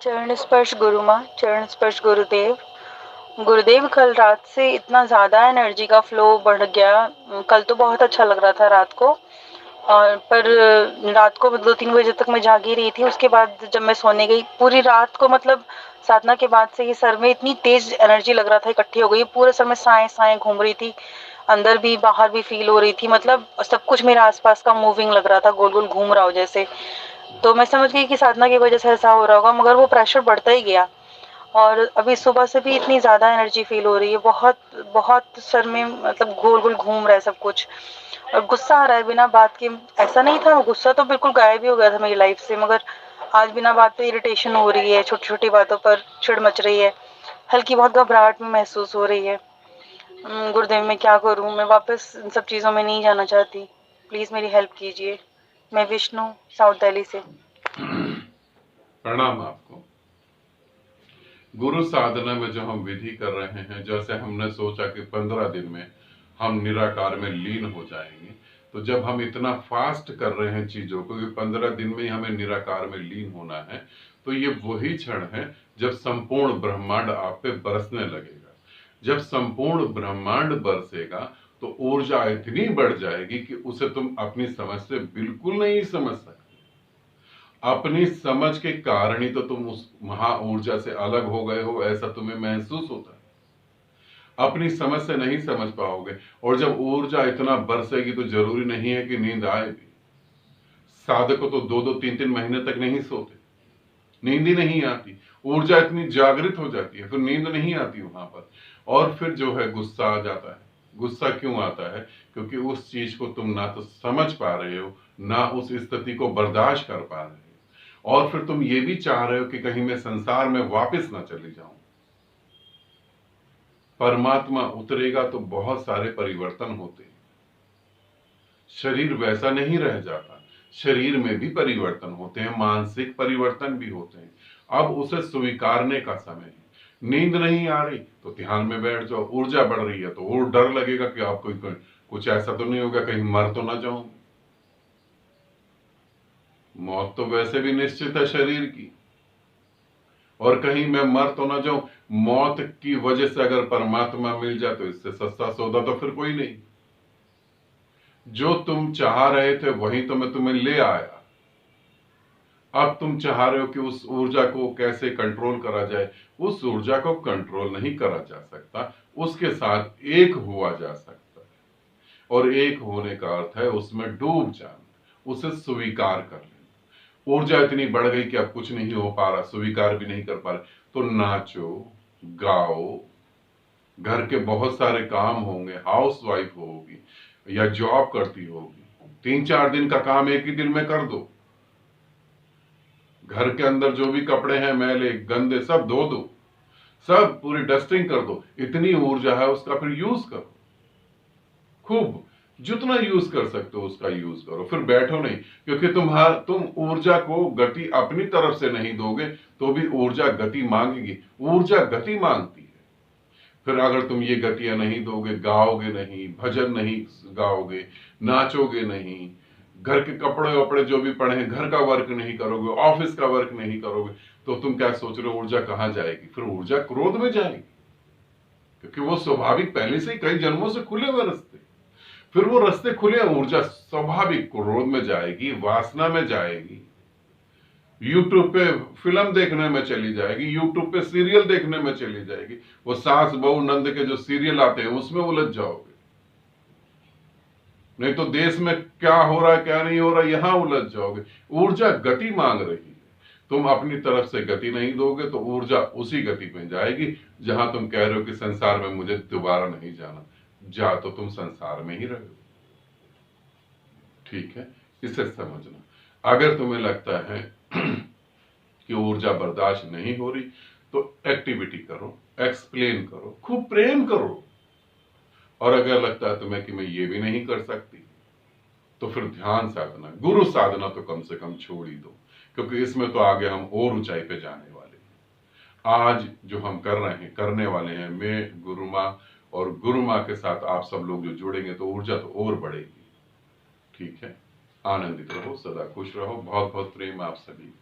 चरण स्पर्श गुरु माँ, चरण स्पर्श गुरुदेव। गुरुदेव, कल रात से इतना ज़्यादा एनर्जी का फ्लो बढ़ गया। कल तो बहुत अच्छा लग रहा था रात को, और पर रात को 2-3 बजे तक मैं जागी रही थी। उसके बाद जब मैं सोने गई, पूरी रात को मतलब साधना के बाद से ये सर में इतनी तेज एनर्जी लग रहा था इकट्ठी हो गई, पूरे सर में साएं साएं घूम रही थी, अंदर भी बाहर भी फील हो रही थी। मतलब सब कुछ मेरे आसपास का मूविंग लग रहा था, गोल गोल घूम रहा हो जैसे। तो मैं समझ गई कि साधना की वजह से ऐसा हो रहा होगा, मगर वो प्रेशर बढ़ता ही गया। और अभी सुबह से भी इतनी ज़्यादा एनर्जी फील हो रही है, बहुत बहुत सर में मतलब गोल गोल घूम रहा है सब कुछ। और गुस्सा आ रहा है बिना बात के। ऐसा नहीं था, गुस्सा तो बिल्कुल गायब ही हो गया था मेरी लाइफ से, मगर आज बिना बात पे इरिटेशन हो रही है, छोटी छोटी बातों पर चिढ़ मच रही है, हल्की बहुत घबराहट में महसूस हो रही है। गुरुदेव, मैं क्या करूं? मैं वापस इन सब चीज़ों में नहीं जाना चाहती, प्लीज़ मेरी हेल्प कीजिए। मैं विष्णु, साउथ दिल्ली से। प्रणाम आपको। गुरु साधना में जो हम विधि कर रहे हैं, जैसे हमने सोचा कि 15 दिन में हम निराकार में लीन हो जाएंगे, तो जब हम इतना फास्ट कर रहे हैं चीजों को कि 15 दिन में ही हमें निराकार में लीन होना है, तो ये वही क्षण है जब संपूर्ण ब्रह्मांड आप पे बरसने लगेगा। जब संपूर्ण ब्रह्मांड बरसेगा तो ऊर्जा इतनी बढ़ जाएगी कि उसे तुम अपनी समझ से बिल्कुल नहीं समझ सकते। अपनी समझ के कारण ही तो तुम उस महा ऊर्जा से अलग हो गए हो, ऐसा तुम्हें महसूस होता है। अपनी समझ से नहीं समझ पाओगे, और जब ऊर्जा इतना बरसेगी तो जरूरी नहीं है कि नींद आए भी। साधक तो 2-2 3-3 महीने तक नहीं सोते, नींद ही नहीं आती। ऊर्जा इतनी जागृत हो जाती है, फिर नींद नहीं आती वहां पर। और फिर जो है गुस्सा आ जाता है। गुस्सा क्यों आता है? क्योंकि उस चीज को तुम ना तो समझ पा रहे हो, ना उस स्थिति को बर्दाश्त कर पा रहे हो, और फिर तुम ये भी चाह रहे हो कि कहीं मैं संसार में वापस ना चली जाऊं। परमात्मा उतरेगा तो बहुत सारे परिवर्तन होते हैं। शरीर वैसा नहीं रह जाता, शरीर में भी परिवर्तन होते हैं, मानसिक परिवर्तन भी होते हैं। अब उसे स्वीकारने का समय है। नींद नहीं आ रही तो ध्यान में बैठ जाओ। ऊर्जा बढ़ रही है तो और डर लगेगा कि आपको कुछ ऐसा तो नहीं होगा, कहीं मर तो ना जाऊं। मौत तो वैसे भी निश्चित है शरीर की, और कहीं मैं मर तो ना जाऊं। मौत की वजह से अगर परमात्मा मिल जाए तो इससे सस्ता सौदा तो फिर कोई नहीं। जो तुम चाह रहे थे वही तो मैं तुम्हें ले आया। अब तुम चाह रहे हो कि उस ऊर्जा को कैसे कंट्रोल करा जाए। उस ऊर्जा को कंट्रोल नहीं करा जा सकता, उसके साथ एक हुआ जा सकता है। और एक होने का अर्थ है उसमें डूब जाना, उसे स्वीकार कर लेना। ऊर्जा इतनी बढ़ गई कि अब कुछ नहीं हो पा रहा, स्वीकार भी नहीं कर पा रहे, तो नाचो, गाओ। घर के बहुत सारे काम होंगे, हाउस वाइफ होगी या जॉब करती होगी, 3-4 दिन का काम एक ही दिन में कर दो। घर के अंदर जो भी कपड़े हैं मैले गंदे सब धो दो, सब पूरी डस्टिंग कर दो। इतनी ऊर्जा है उसका फिर यूज करो, खूब जितना यूज कर सकते हो उसका यूज करो। फिर बैठो नहीं, क्योंकि तुम ऊर्जा को गति अपनी तरफ से नहीं दोगे तो भी ऊर्जा गति मांगेगी। ऊर्जा गति मांगती है। फिर अगर तुम ये गतियां नहीं दोगे, गाओगे नहीं, भजन नहीं गाओगे, नाचोगे नहीं, घर के कपड़े वपड़े जो भी पड़े हैं, घर का वर्क नहीं करोगे, ऑफिस का वर्क नहीं करोगे, तो तुम क्या सोच रहे हो ऊर्जा कहां जाएगी? फिर ऊर्जा क्रोध में जाएगी, क्योंकि वो स्वाभाविक पहले से ही कई जन्मों से खुले हुए रास्ते। फिर वो रास्ते खुले, ऊर्जा स्वाभाविक क्रोध में जाएगी, वासना में जाएगी, यूट्यूब पे फिल्म देखने में चली जाएगी, यूट्यूब पे सीरियल देखने में चली जाएगी। वो सास बहू नंद के जो सीरियल आते हैं उसमें उलझ जाओगे। नहीं तो देश में क्या हो रहा है क्या नहीं हो रहा यहां उलझ जाओगे। ऊर्जा गति मांग रही है, तुम अपनी तरफ से गति नहीं दोगे तो ऊर्जा उसी गति में जाएगी जहां तुम कह रहे हो कि संसार में मुझे दोबारा नहीं जाना। जा तो तुम संसार में ही रहे हो। ठीक है, इसे समझना। अगर तुम्हें लगता है कि ऊर्जा बर्दाश्त नहीं हो रही तो एक्टिविटी करो, एक्सप्लेन करो, खूब प्रेम करो। और अगर लगता है तुम्हें कि मैं ये भी नहीं कर सकती तो फिर ध्यान साधना, गुरु साधना तो कम से कम छोड़ ही दो, क्योंकि इसमें तो आगे हम और ऊंचाई पे जाने वाले हैं। आज जो हम कर रहे हैं, करने वाले हैं, मैं, गुरु माँ और गुरु माँ के साथ आप सब लोग जो जुड़ेंगे तो ऊर्जा तो और बढ़ेगी। ठीक है, आनंदित रहो, सदा खुश रहो। बहुत बहुत प्रेम आप सभी।